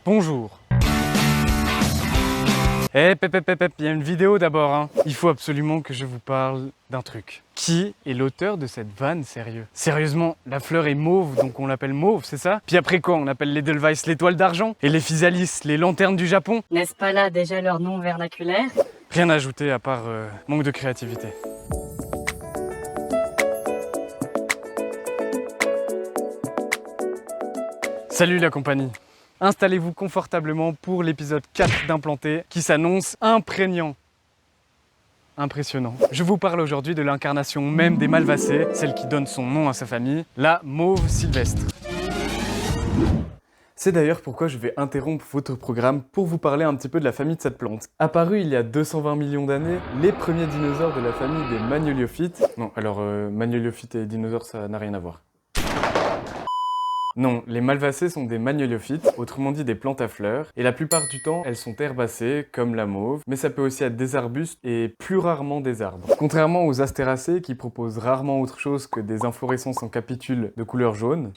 Bonjour. Eh, il y a une vidéo d'abord, hein. Il faut absolument que je vous parle d'un truc. Qui est l'auteur de cette vanne, sérieux? Sérieusement, la fleur est mauve, donc on l'appelle mauve, c'est ça? Puis après quoi, on appelle l'Edelweiss l'étoile d'argent? Et les physalis, les lanternes du Japon? N'est-ce pas là déjà leur nom vernaculaire? Rien à ajouter à part manque de créativité. Salut la compagnie. Installez-vous confortablement pour l'épisode 4 d'Implanté qui s'annonce imprégnant. Impressionnant. Je vous parle aujourd'hui de l'incarnation même des Malvacées, celle qui donne son nom à sa famille, la mauve sylvestre. C'est d'ailleurs pourquoi je vais interrompre votre programme pour vous parler un petit peu de la famille de cette plante. Apparue il y a 220 millions d'années, les premiers dinosaures de la famille des Magnoliophytes... Non, alors Magnoliophytes et dinosaures ça n'a rien à voir. Non, les Malvacées sont des Magnoliophytes, autrement dit des plantes à fleurs, et la plupart du temps, elles sont herbacées, comme la mauve, mais ça peut aussi être des arbustes et plus rarement des arbres. Contrairement aux Astéracées qui proposent rarement autre chose que des inflorescences en capitules de couleur jaune,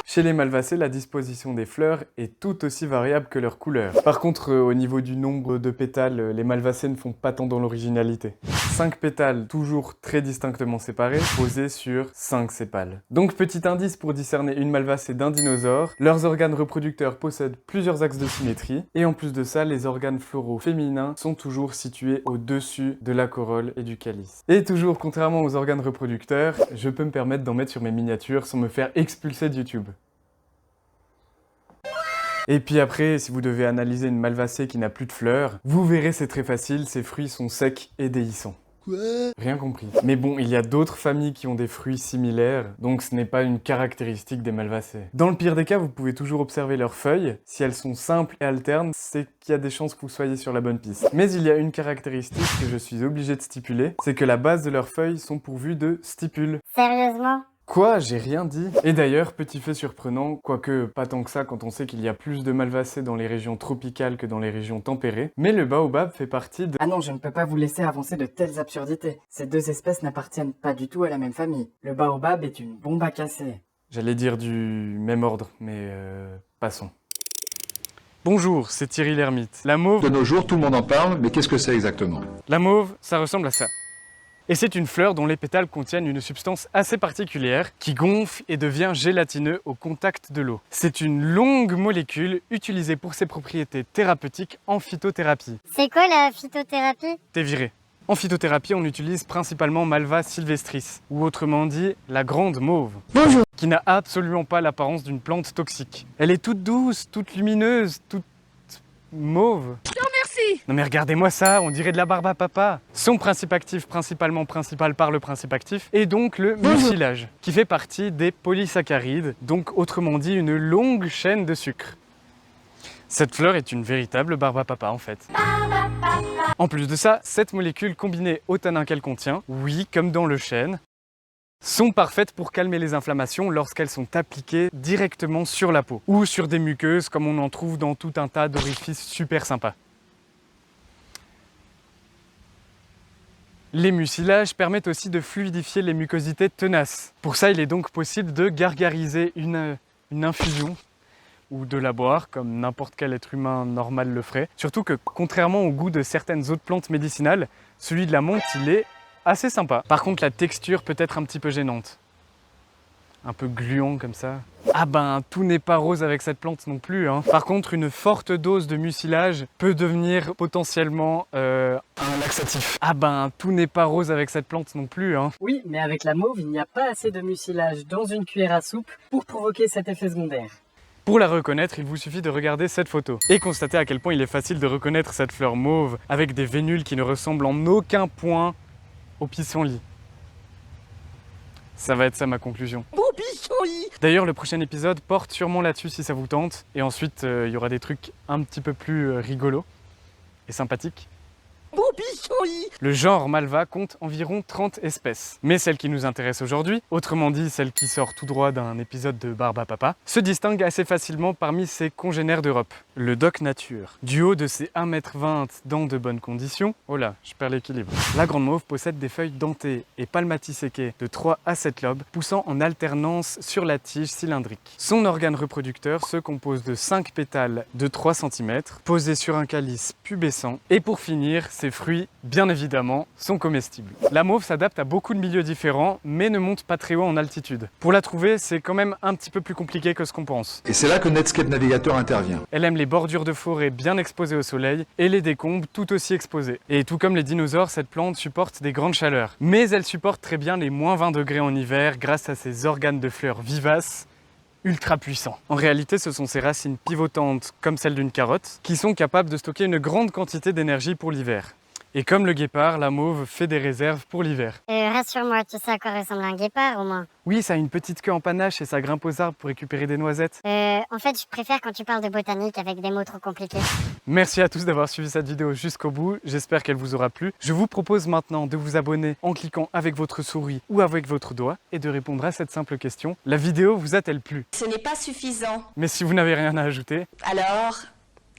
chez les Malvacées, la disposition des fleurs est tout aussi variable que leur couleur. Par contre, au niveau du nombre de pétales, les Malvacées ne font pas tant dans l'originalité. 5 pétales, toujours très distinctement séparés, posés sur 5 sépales. Donc petit indice pour discerner une Malvacée d'un dinosaure, leurs organes reproducteurs possèdent plusieurs axes de symétrie, et en plus de ça, les organes floraux féminins sont toujours situés au-dessus de la corolle et du calice. Et toujours, contrairement aux organes reproducteurs, je peux me permettre d'en mettre sur mes miniatures sans me faire expulser de YouTube. Et puis après, si vous devez analyser une Malvacée qui n'a plus de fleurs, vous verrez c'est très facile, ses fruits sont secs et déhiscents. Quoi? Rien compris. Mais bon, il y a d'autres familles qui ont des fruits similaires, donc ce n'est pas une caractéristique des Malvacées. Dans le pire des cas, vous pouvez toujours observer leurs feuilles. Si elles sont simples et alternes, c'est qu'il y a des chances que vous soyez sur la bonne piste. Mais il y a une caractéristique que je suis obligé de stipuler, c'est que la base de leurs feuilles sont pourvues de stipules. Sérieusement? Quoi? J'ai rien dit. Et d'ailleurs, petit fait surprenant, quoique pas tant que ça quand on sait qu'il y a plus de Malvacées dans les régions tropicales que dans les régions tempérées, mais le baobab fait partie de... Ah non, je ne peux pas vous laisser avancer de telles absurdités. Ces deux espèces n'appartiennent pas du tout à la même famille. Le baobab est une bombe à casser. J'allais dire du même ordre, mais passons. Bonjour, c'est Thierry l'ermite. La mauve... De nos jours, tout le monde en parle, mais qu'est-ce que c'est exactement? La mauve, ça ressemble à ça. Et c'est une fleur dont les pétales contiennent une substance assez particulière qui gonfle et devient gélatineux au contact de l'eau. C'est une longue molécule utilisée pour ses propriétés thérapeutiques en phytothérapie. C'est quoi la phytothérapie? T'es viré. En phytothérapie, on utilise principalement Malva sylvestris, ou autrement dit, la grande mauve. Bonjour. Qui n'a absolument pas l'apparence d'une plante toxique. Elle est toute douce, toute lumineuse, toute mauve. Non mais regardez-moi ça, on dirait de la barbe à papa. Son principe actif, principal par le principe actif, est donc le mucilage, qui fait partie des polysaccharides, donc autrement dit une longue chaîne de sucre. Cette fleur est une véritable barbe à papa en fait. En plus de ça, cette molécule combinée au tanin qu'elle contient, oui, comme dans le chêne, sont parfaites pour calmer les inflammations lorsqu'elles sont appliquées directement sur la peau, ou sur des muqueuses comme on en trouve dans tout un tas d'orifices super sympas. Les mucilages permettent aussi de fluidifier les mucosités tenaces. Pour ça, il est donc possible de gargariser une infusion ou de la boire, comme n'importe quel être humain normal le ferait. Surtout que, contrairement au goût de certaines autres plantes médicinales, celui de la menthe, il est assez sympa. Par contre, la texture peut être un petit peu gênante. Un peu gluant comme ça. Ah ben, tout n'est pas rose avec cette plante non plus, hein. Par contre, une forte dose de mucilage peut devenir potentiellement un laxatif. Ah ben, tout n'est pas rose avec cette plante non plus, hein. Oui, mais avec la mauve, il n'y a pas assez de mucilage dans une cuillère à soupe pour provoquer cet effet secondaire. Pour la reconnaître, il vous suffit de regarder cette photo et constater à quel point il est facile de reconnaître cette fleur mauve avec des vénules qui ne ressemblent en aucun point au pissenlit. Ça va être ça ma conclusion. D'ailleurs, le prochain épisode porte sûrement là-dessus si ça vous tente. Et ensuite, il y aura des trucs un petit peu plus rigolos et sympathiques. Le genre Malva compte environ 30 espèces. Mais celle qui nous intéresse aujourd'hui, autrement dit celle qui sort tout droit d'un épisode de Barbe à Papa, se distingue assez facilement parmi ses congénères d'Europe. Le Doc Nature. Du haut de ses 1,20 m dans de bonnes conditions, oh là, je perds l'équilibre. La grande mauve possède des feuilles dentées et palmatisséquées de 3 à 7 lobes, poussant en alternance sur la tige cylindrique. Son organe reproducteur se compose de 5 pétales de 3 cm, posés sur un calice pubescent. Et pour finir, ses fruits, bien évidemment, sont comestibles. La mauve s'adapte à beaucoup de milieux différents, mais ne monte pas très haut en altitude. Pour la trouver, c'est quand même un petit peu plus compliqué que ce qu'on pense. Et c'est là que Netscape Navigator intervient. Elle aime les bordures de forêt bien exposées au soleil et les décombres tout aussi exposés. Et tout comme les dinosaures, cette plante supporte des grandes chaleurs. Mais elle supporte très bien les moins 20 degrés en hiver grâce à ses organes de fleurs vivaces, ultra puissants. En réalité, ce sont ces racines pivotantes, comme celles d'une carotte, qui sont capables de stocker une grande quantité d'énergie pour l'hiver. Et comme le guépard, la mauve fait des réserves pour l'hiver. Rassure-moi, tu sais à quoi ressemble un guépard au moins? Oui, ça a une petite queue en panache et ça grimpe aux arbres pour récupérer des noisettes. En fait, je préfère quand tu parles de botanique avec des mots trop compliqués. Merci à tous d'avoir suivi cette vidéo jusqu'au bout, j'espère qu'elle vous aura plu. Je vous propose maintenant de vous abonner en cliquant avec votre souris ou avec votre doigt et de répondre à cette simple question. La vidéo vous a-t-elle plu? Ce n'est pas suffisant. Mais si vous n'avez rien à ajouter, Alors,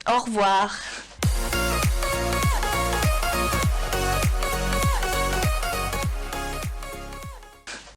au revoir.